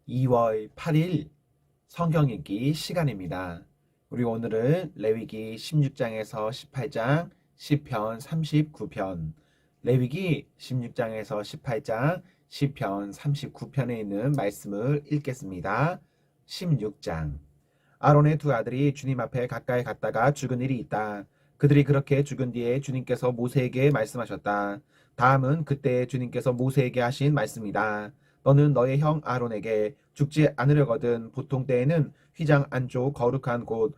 2월 8일 성경 읽기 시간입니다. 우리 오늘은 레위기 16장에서 18장, 시편 39편, 레위기 16장에서 18장, 시편 39편에 있는 말씀을 읽겠습니다. 16장. 아론의 두 아들이 주님 앞에 가까이 갔다가 죽은 일이 있다. 그들이 그렇게 죽은 뒤에 주님께서 모세에게 말씀하셨다. 다음은 그때 주님께서 모세에게 하신 말씀이다. 너는 너의 형 아론에게 죽지 않으려거든 보통 때에는 휘장 안쪽 거룩한 곧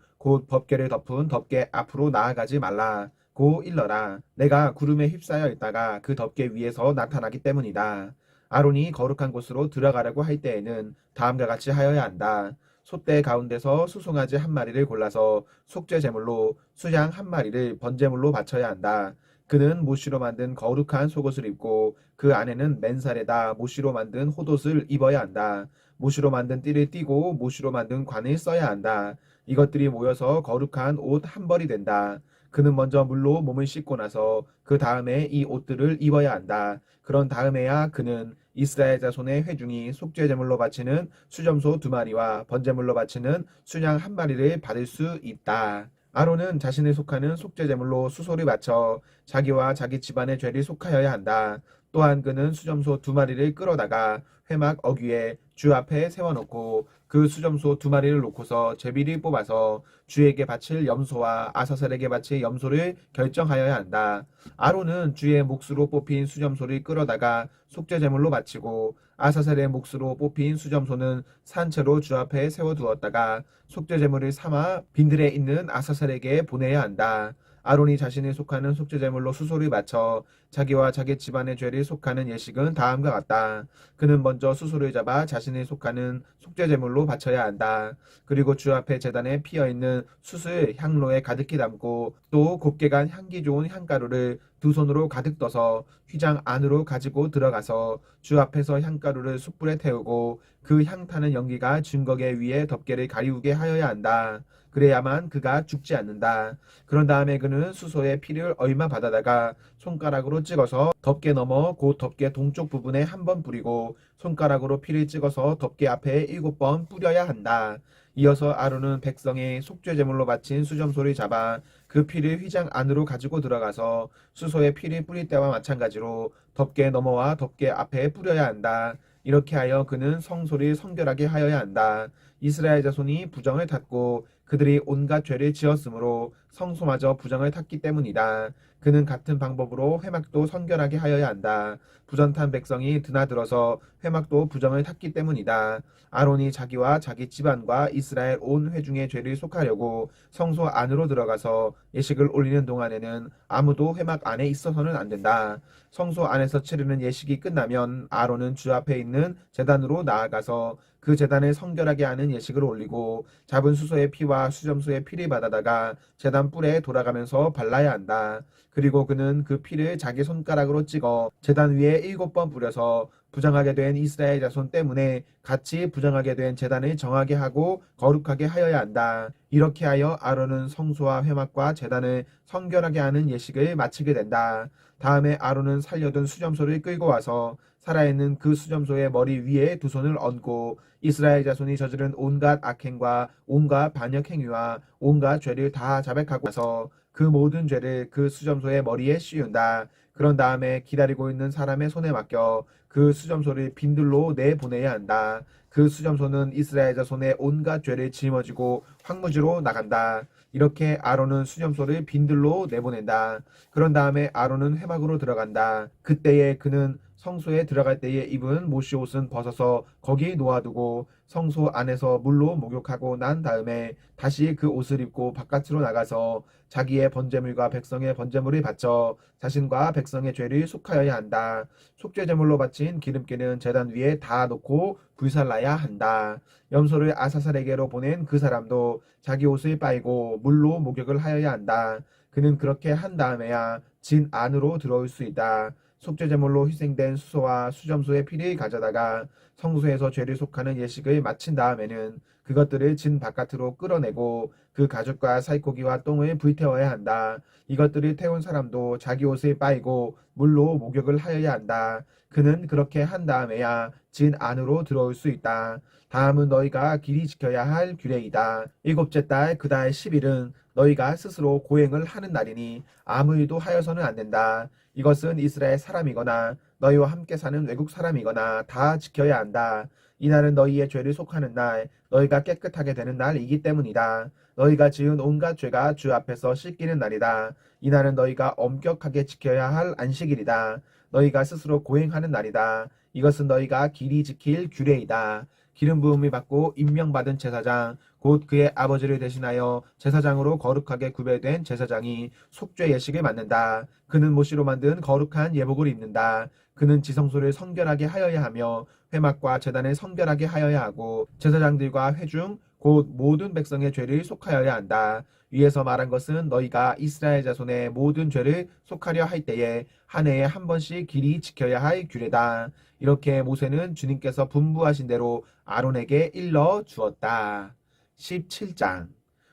법궤를 덮은 덮개 앞으로 나아가지 말라. 고 일러라. 내가 구름에 휩싸여 있다가 그 덮개 위에서 나타나기 때문이다. 아론이 거룩한 곳으로 들어가려고 할 때에는 다음과 같이 하여야 한다. 솥대 가운데서 수송아지 한 마리를 골라서 속죄 제물로, 수양 한 마리를 번제물로 바쳐야 한다. 그는 모시로 만든 거룩한 속옷을 입고 그 안에는 맨살에다 모시로 만든 호옷을 입어야 한다. 모시로 만든 띠를 띠고 모시로 만든 관을 써야 한다. 이것들이 모여서 거룩한 옷 한 벌이 된다. 그는 먼저 물로 몸을 씻고 나서 그 다음에 이 옷들을 입어야 한다. 그런 다음에야 그는 이스라엘 자손의 회중이 속죄 제물로 바치는 수점소 2마리와 번제물로 바치는 수양 한 마리를 받을 수 있다. 아론은 자신을 속하는 속죄 제물로 수소를 바쳐 자기와 자기 집안의 죄를 속하여야 한다. 또한 그는 수점소 2마리를 끌어다가 회막 어귀에 주 앞에 세워놓고 그 수점소 2마리를 놓고서 제비를 뽑아서 주에게 바칠 염소와 아사셀에게 바칠 염소를 결정하여야 한다. 아론은 주의 몫으로 뽑힌 수점소를 끌어다가 속죄 제물로 바치고 아사셀의 몫으로 뽑힌 수점소는 산채로 주 앞에 세워두었다가 속죄 제물을 삼아 빈들에 있는 아사셀에게 보내야 한다. 아론이 자신이 속하는 속죄 제물로 수소를 바쳐 자기와 자기 집안의 죄를 속하는 예식은 다음과 같다. 그는 먼저 수소를 잡아 자신이 속하는 속죄 제물로 바쳐야 한다. 그리고 주 앞에 제단에 피어 있는 숯을 향로에 가득히 담고 또 곱게 간 향기 좋은 향가루를 두 손으로 가득 떠서 휘장 안으로 가지고 들어가서 주 앞에서 향가루를 숯불에 태우고 그 향타는 연기가 증거계 위에 덮개를 가리우게 하여야 한다. 그래야만 그가 죽지 않는다. 그런 다음에 그는 수소의 피를 얼마 받아다가 손가락으로 찍어서 덮개 넘어 곧 덮개 동쪽 부분에 한 번 뿌리고 손가락으로 피를 찍어서 덮개 앞에 7번 뿌려야 한다. 이어서 아론은 백성의 속죄 제물로 바친 수점소를 잡아 그 피를 휘장 안으로 가지고 들어가서 수소의 피를 뿌릴 때와 마찬가지로 덮개 너머와 덮개 앞에 뿌려야 한다. 이렇게 하여 그는 성소를 성결하게 하여야 한다. 이스라엘 자손이 부정을 탔고 그들이 온갖 죄를 지었으므로 성소마저 부정을 탔기 때문이다. 그는 같은 방법으로 회막도 성결하게 하여야 한다. 부정탄 백성이 드나들어서 회막도 부정을 탔기 때문이다. 아론이 자기와 자기 집안과 이스라엘 온 회중의 죄를 속하려고 성소 안으로 들어가서 예식을 올리는 동안에는 아무도 회막 안에 있어서는 안 된다. 성소 안에서 치르는 예식이 끝나면 아론은 주 앞에 있는 제단으로 나아가서 그 제단을 성결하게 하는 예식을 올리고 잡은 수소의 피와 수점소의 피를 받아다가 제단 뿔에 돌아가면서 발라야 한다. 그리고 그는 그 피를 자기 손가락으로 찍어 제단 위에 7번 뿌려서 부정하게 된 이스라엘 자손 때문에 같이 부정하게 된 제단을 정하게 하고 거룩하게 하여야 한다. 이렇게 하여 아론은 성소와 회막과 제단을 성결하게 하는 예식을 마치게 된다. 다음에 아론은 살려둔 수점소를 끌고 와서 살아있는 그 수점소의 머리 위에 두 손을 얹고 이스라엘 자손이 저지른 온갖 악행과 온갖 반역 행위와 온갖 죄를 다 자백하고 나서 그 모든 죄를 그 수점소의 머리에 씌운다. 그런 다음에 기다리고 있는 사람의 손에 맡겨 그 수점소를 빈들로 내보내야 한다. 그 수점소는 이스라엘 자손의 온갖 죄를 짊어지고 황무지로 나간다. 이렇게 아론은 수점소를 빈들로 내보낸다. 그런 다음에 아론은 회막으로 들어간다. 그때에 그는 성소에 들어갈 때에 입은 모시 옷은 벗어서 거기 놓아두고 성소 안에서 물로 목욕하고 난 다음에 다시 그 옷을 입고 바깥으로 나가서 자기의 번제물과 백성의 번제물을 바쳐 자신과 백성의 죄를 속하여야 한다. 속죄 제물로 바친 기름기는 제단 위에 다 놓고 불살라야 한다. 염소를 아사살에게로 보낸 그 사람도 자기 옷을 빨고 물로 목욕을 하여야 한다. 그는 그렇게 한 다음에야 진 안으로 들어올 수 있다. 속죄 제물로 희생된 수소와 수점소의 피를 가져다가 성소에서 죄를 속하는 예식을 마친 다음에는 그것들을 진 바깥으로 끌어내고 그 가죽과 살코기와 똥을 불태워야 한다. 이것들을 태운 사람도 자기 옷을 빨고 물로 목욕을 하여야 한다. 그는 그렇게 한 다음에야 진 안으로 들어올 수 있다. 다음은 너희가 길이 지켜야 할 규례이다. 일곱째 달 그 달 10일은 너희가 스스로 고행을 하는 날이니 아무 일도 하여서는 안 된다. 이것은 이스라엘 사람이거나 너희와 함께 사는 외국 사람이거나 다 지켜야 한다. 이 날은 너희의 죄를 속하는 날, 너희가 깨끗하게 되는 날이기 때문이다. 너희가 지은 온갖 죄가 주 앞에서 씻기는 날이다. 이 날은 너희가 엄격하게 지켜야 할 안식일이다. 너희가 스스로 고행하는 날이다. 이것은 너희가 길이 지킬 규례이다. 기름 부음을 받고 임명받은 제사장 곧 그의 아버지를 대신하여 제사장으로 거룩하게 구별된 제사장이 속죄 예식을 맡는다. 그는 모시로 만든 거룩한 예복을 입는다. 그는 지성소를 성결하게 하여야 하며 회막과 제단을 성결하게 하여야 하고 제사장들과 회중 곧 모든 백성의 죄를 속하여야 한다. 위에서 말한 것은 너희가 이스라엘 자손의 모든 죄를 속하려 할 때에 한 해에 한 번씩 길이 지켜야 할 규례다. 이렇게 모세는 주님께서 분부하신 대로 아론에게 일러 주었다. 17장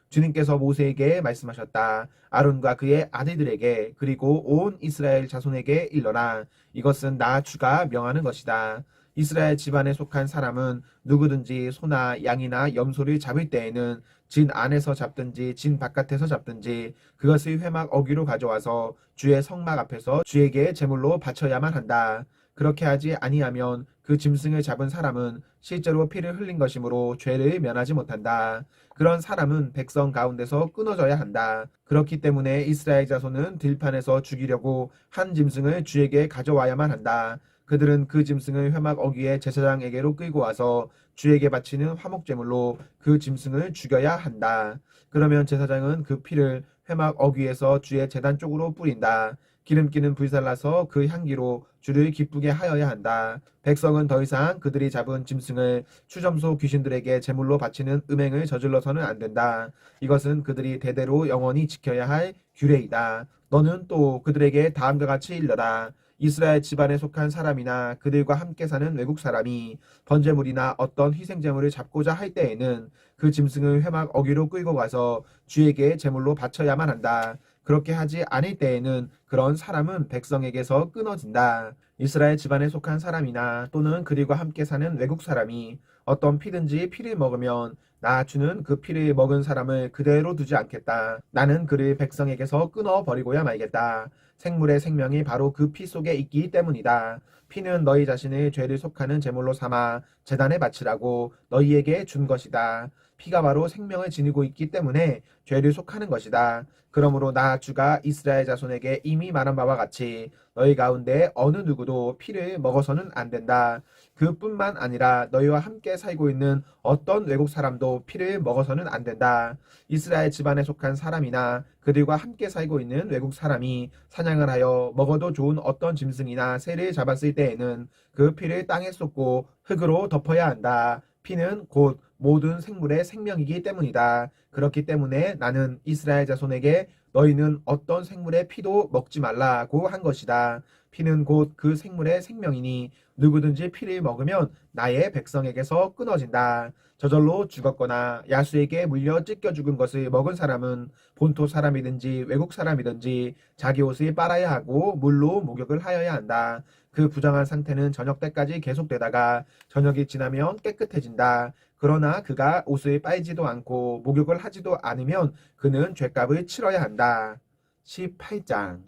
주님께서 모세에게 말씀하셨다. 아론과 그의 아들들에게 그리고 온 이스라엘 자손에게 일러라. 이것은 나 주가 명하는 것이다. 이스라엘 집안에 속한 사람은 누구든지 소나 양이나 염소를 잡을 때에는 진 안에서 잡든지 진 바깥에서 잡든지 그것을 회막 어귀로 가져와서 주의 성막 앞에서 주에게 제물로 바쳐야만 한다. 그렇게 하지 아니하면 그 짐승을 잡은 사람은 실제로 피를 흘린 것이므로 죄를 면하지 못한다. 그런 사람은 백성 가운데서 끊어져야 한다. 그렇기 때문에 이스라엘 자손은 들판에서 죽이려고 한 짐승을 주에게 가져와야만 한다. 그들은 그 짐승을 회막 어귀의 제사장에게로 끌고 와서 주에게 바치는 화목제물로 그 짐승을 죽여야 한다. 그러면 제사장은 그 피를 회막 어귀에서 주의 제단 쪽으로 뿌린다. 기름기는 불살라서 그 향기로 주를 기쁘게 하여야 한다. 백성은 더 이상 그들이 잡은 짐승을 추점소 귀신들에게 제물로 바치는 음행을 저질러서는 안 된다. 이것은 그들이 대대로 영원히 지켜야 할 규례이다. 너는 또 그들에게 다음과 같이 일러라. 이스라엘 집안에 속한 사람이나 그들과 함께 사는 외국 사람이 번제물이나 어떤 희생제물을 잡고자 할 때에는 그 짐승을 회막 어귀로 끌고 가서 주에게 제물로 바쳐야만 한다. 그렇게 하지 않을 때에는 그런 사람은 백성에게서 끊어진다. 이스라엘 집안에 속한 사람이나 또는 그들과 함께 사는 외국 사람이 어떤 피든지 피를 먹으면 나 주는 그 피를 먹은 사람을 그대로 두지 않겠다. 나는 그를 백성에게서 끊어버리고야 말겠다. 생물의 생명이 바로 그 피 속에 있기 때문이다. 피는 너희 자신의 죄를 속하는 제물로 삼아 제단에 바치라고 너희에게 준 것이다. 피가 바로 생명을 지니고 있기 때문에 죄를 속하는 것이다. 그러므로 나 주가 이스라엘 자손에게 이미 말한 바와 같이 너희 가운데 어느 누구도 피를 먹어서는 안 된다. 그뿐만 아니라 너희와 함께 살고 있는 어떤 외국 사람도 피를 먹어서는 안 된다. 이스라엘 집안에 속한 사람이나 그들과 함께 살고 있는 외국 사람이 사냥을 하여 먹어도 좋은 어떤 짐승이나 새를 잡았을 때에는 그 피를 땅에 쏟고 흙으로 덮어야 한다. 피는 곧 모든 생물의 생명이기 때문이다. 그렇기 때문에 나는 이스라엘 자손에게 너희는 어떤 생물의 피도 먹지 말라고 한 것이다. 피는 곧 그 생물의 생명이니 누구든지 피를 먹으면 나의 백성에게서 끊어진다. 저절로 죽었거나 야수에게 물려 찢겨 죽은 것을 먹은 사람은 본토 사람이든지 외국 사람이든지 자기 옷을 빨아야 하고 물로 목욕을 하여야 한다. 그 부정한 상태는 저녁 때까지 계속되다가 저녁이 지나면 깨끗해진다. 그러나 그가 옷을 빨지도 않고 목욕을 하지도 않으면 그는 죗값을 치러야 한다. 18장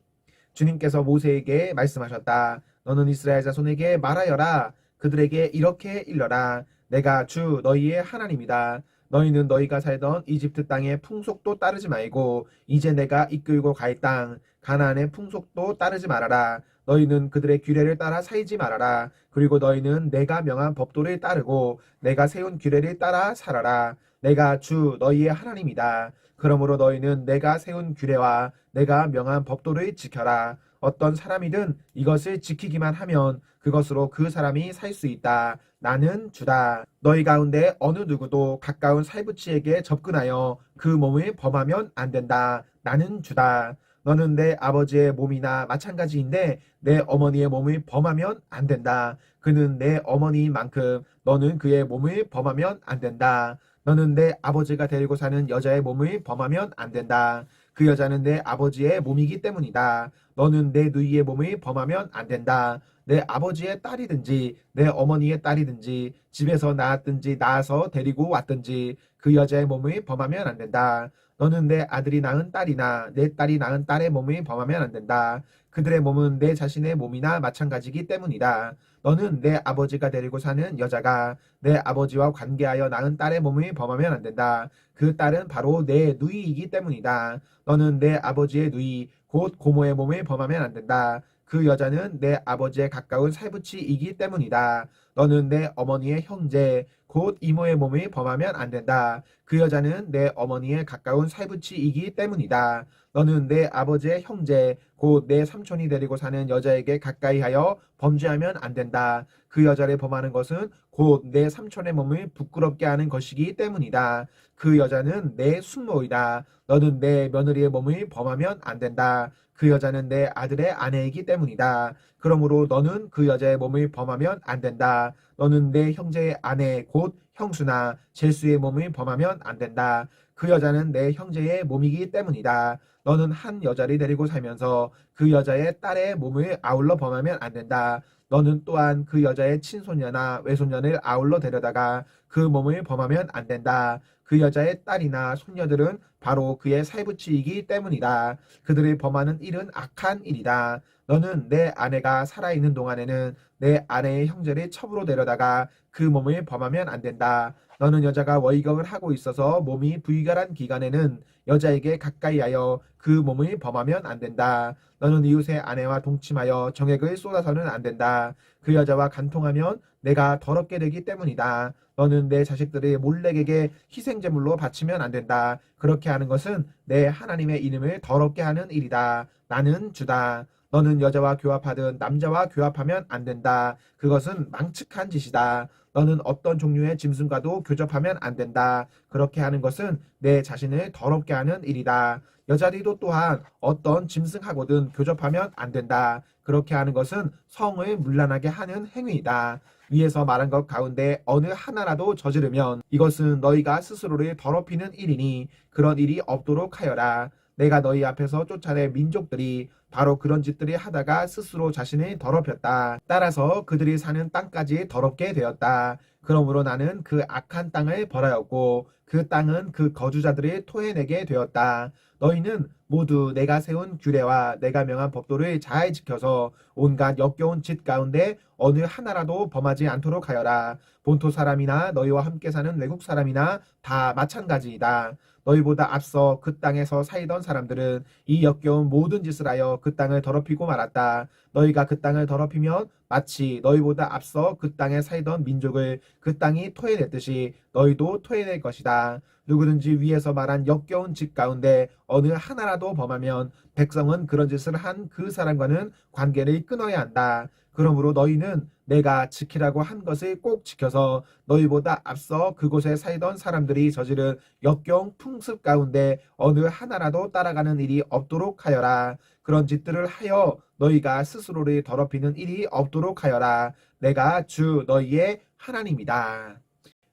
주님께서 모세에게 말씀하셨다. 너는 이스라엘 자손에게 말하여라. 그들에게 이렇게 일러라. 내가 주 너희의 하나님이다. 너희는 너희가 살던 이집트 땅의 풍속도 따르지 말고 이제 내가 이끌고 갈 땅 가나안의 풍속도 따르지 말아라. 너희는 그들의 규례를 따라 살지 말아라. 그리고 너희는 내가 명한 법도를 따르고 내가 세운 규례를 따라 살아라. 내가 주 너희의 하나님이다. 그러므로 너희는 내가 세운 규례와 내가 명한 법도를 지켜라. 어떤 사람이든 이것을 지키기만 하면 그것으로 그 사람이 살 수 있다. 나는 주다. 너희 가운데 어느 누구도 가까운 살부치에게 접근하여 그 몸을 범하면 안 된다. 나는 주다. 너는 내 아버지의 몸이나 마찬가지인데 내 어머니의 몸을 범하면 안 된다. 그는 내 어머니인 만큼 너는 그의 몸을 범하면 안 된다. 너는 내 아버지가 데리고 사는 여자의 몸을 범하면 안 된다. 그 여자는 내 아버지의 몸이기 때문이다. 너는 내 누이의 몸을 범하면 안 된다. 내 아버지의 딸이든지 내 어머니의 딸이든지 집에서 낳았든지 낳아서 데리고 왔든지 그 여자의 몸을 범하면 안 된다. 너는 내 아들이 낳은 딸이나 내 딸이 낳은 딸의 몸을 범하면 안 된다. 그들의 몸은 내 자신의 몸이나 마찬가지이기 때문이다. 너는 내 아버지가 데리고 사는 여자가 내 아버지와 관계하여 낳은 딸의 몸을 범하면 안 된다. 그 딸은 바로 내 누이이기 때문이다. 너는 내 아버지의 누이, 곧 고모의 몸을 범하면 안 된다. 그 여자는 내 아버지의 가까운 살부치이기 때문이다. 너는 내 어머니의 형제, 곧 이모의 몸을 범하면 안 된다. 그 여자는 내 어머니의 가까운 살부치이기 때문이다. 너는 내 아버지의 형제, 곧 내 삼촌이 데리고 사는 여자에게 가까이하여 범죄하면 안 된다. 그 여자를 범하는 것은 곧 내 삼촌의 몸을 부끄럽게 하는 것이기 때문이다. 그 여자는 내 숙모이다. 너는 내 며느리의 몸을 범하면 안 된다. 그 여자는 내 아들의 아내이기 때문이다. 그러므로 너는 그 여자의 몸을 범하면 안 된다. 너는 내 형제의 아내 곧 형수나 제수의 몸을 범하면 안 된다. 그 여자는 내 형제의 몸이기 때문이다. 너는 한 여자를 데리고 살면서 그 여자의 딸의 몸을 아울러 범하면 안 된다. 너는 또한 그 여자의 친손녀나 외손녀를 아울러 데려다가 그 몸을 범하면 안 된다. 그 여자의 딸이나 손녀들은 바로 그의 살부치이기 때문이다. 그들을 범하는 일은 악한 일이다. 너는 내 아내가 살아있는 동안에는 내 아내의 형제를 첩으로 데려다가 그 몸을 범하면 안 된다. 너는 여자가 월경을 하고 있어서 몸이 불결한 기간에는 여자에게 가까이하여 그 몸을 범하면 안 된다. 너는 이웃의 아내와 동침하여 정액을 쏟아서는 안 된다. 그 여자와 간통하면 내가 더럽게 되기 때문이다. 너는 내 자식들을 몰렉에게 희생제물로 바치면 안 된다. 그렇게 하는 것은 내 하나님의 이름을 더럽게 하는 일이다. 나는 주다. 너는 여자와 교합하든 남자와 교합하면 안 된다. 그것은 망측한 짓이다. 너는 어떤 종류의 짐승과도 교접하면 안 된다. 그렇게 하는 것은 내 자신을 더럽게 하는 일이다. 여자들도 또한 어떤 짐승하고든 교접하면 안 된다. 그렇게 하는 것은 성을 문란하게 하는 행위이다. 위에서 말한 것 가운데 어느 하나라도 저지르면 이것은 너희가 스스로를 더럽히는 일이니 그런 일이 없도록 하여라. 내가 너희 앞에서 쫓아낸 민족들이 바로 그런 짓들이 하다가 스스로 자신을 더럽혔다. 따라서 그들이 사는 땅까지 더럽게 되었다. 그러므로 나는 그 악한 땅을 벌하였고 그 땅은 그 거주자들을 토해내게 되었다. 너희는 모두 내가 세운 규례와 내가 명한 법도를 잘 지켜서 온갖 역겨운 짓 가운데 어느 하나라도 범하지 않도록 하여라. 본토 사람이나 너희와 함께 사는 외국 사람이나 다 마찬가지이다. 너희보다 앞서 그 땅에서 살던 사람들은 이 역겨운 모든 짓을 하여 그 땅을 더럽히고 말았다. 너희가 그 땅을 더럽히면 마치 너희보다 앞서 그 땅에 살던 민족을 그 땅이 토해냈듯이 너희도 토해낼 것이다. 누구든지 위에서 말한 역겨운 짓 가운데 어느 하나라도 범하면 백성은 그런 짓을 한 그 사람과는 관계를 끊어야 한다. 그러므로 너희는 내가 지키라고 한 것을 꼭 지켜서 너희보다 앞서 그곳에 살던 사람들이 저지른 역겨운 풍습 가운데 어느 하나라도 따라가는 일이 없도록 하여라. 그런 짓들을 하여 너희가 스스로를 더럽히는 일이 없도록 하여라. 내가 주 너희의 하나님이다.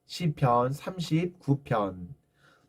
시편 39편.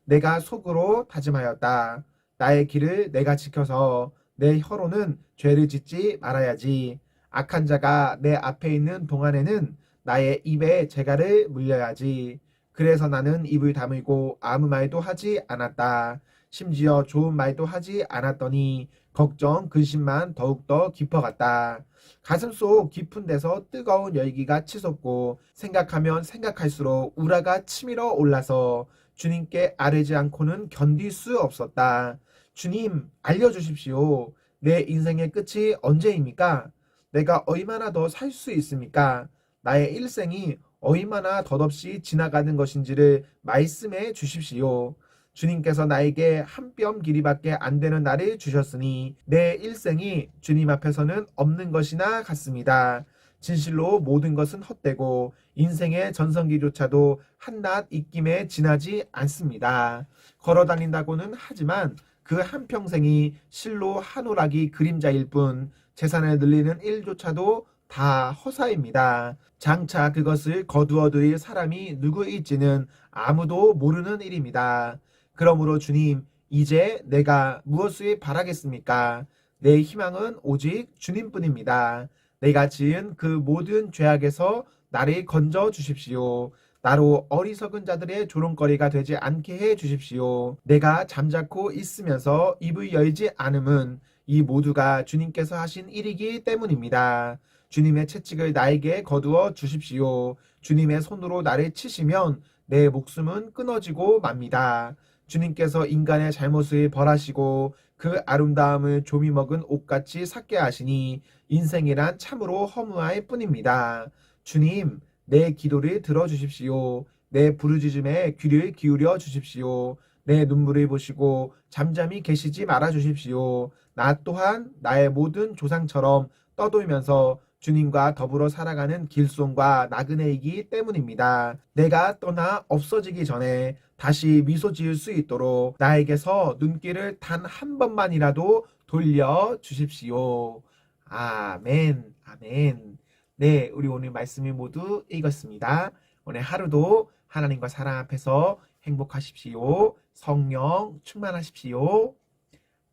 내가 속으로 다짐하였다. 나의 길을 내가 지켜서 내 혀로는 죄를 짓지 말아야지. 악한 자가 내 앞에 있는 동안에는 나의 입에 재갈을 물려야지. 그래서 나는 입을 다물고 아무 말도 하지 않았다. 심지어 좋은 말도 하지 않았더니 걱정, 근심만 더욱더 깊어갔다. 가슴속 깊은 데서 뜨거운 열기가 치솟고 생각하면 생각할수록 우라가 치밀어 올라서 주님께 아뢰지 않고는 견딜 수 없었다. 주님, 알려주십시오. 내 인생의 끝이 언제입니까? 내가 얼마나 더 살 수 있습니까? 나의 일생이 얼마나 덧없이 지나가는 것인지를 말씀해 주십시오. 주님께서 나에게 한 뼘 길이밖에 안 되는 날을 주셨으니 내 일생이 주님 앞에서는 없는 것이나 같습니다. 진실로 모든 것은 헛되고 인생의 전성기조차도 한낱 입김에 지나지 않습니다. 걸어 다닌다고는 하지만 그 한평생이 실로 한 오락이 그림자일 뿐 재산을 늘리는 일조차도 다 허사입니다. 장차 그것을 거두어 들일 사람이 누구일지는 아무도 모르는 일입니다. 그러므로 주님, 이제 내가 무엇을 바라겠습니까? 내 희망은 오직 주님뿐입니다. 내가 지은 그 모든 죄악에서 나를 건져 주십시오. 나로 어리석은 자들의 조롱거리가 되지 않게 해 주십시오. 내가 잠자코 있으면서 입을 열지 않음은 이 모두가 주님께서 하신 일이기 때문입니다. 주님의 채찍을 나에게 거두어 주십시오. 주님의 손으로 나를 치시면 내 목숨은 끊어지고 맙니다. 주님께서 인간의 잘못을 벌하시고 그 아름다움을 조미 먹은 옷같이 삭게 하시니 인생이란 참으로 허무할 뿐입니다. 주님, 내 기도를 들어주십시오. 내 부르짖음에 귀를 기울여 주십시오. 내 눈물을 보시고 잠잠히 계시지 말아 주십시오. 나 또한 나의 모든 조상처럼 떠돌면서 주님과 더불어 살아가는 길손과 나그네이기 때문입니다. 내가 떠나 없어지기 전에 다시 미소 지을 수 있도록 나에게서 눈길을 단 한 번만이라도 돌려 주십시오. 아멘, 아멘. 네, 우리 오늘 말씀을 모두 읽었습니다. 오늘 하루도 하나님과 사랑 앞에서 행복하십시오. 성령 충만하십시오.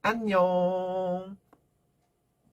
안녕.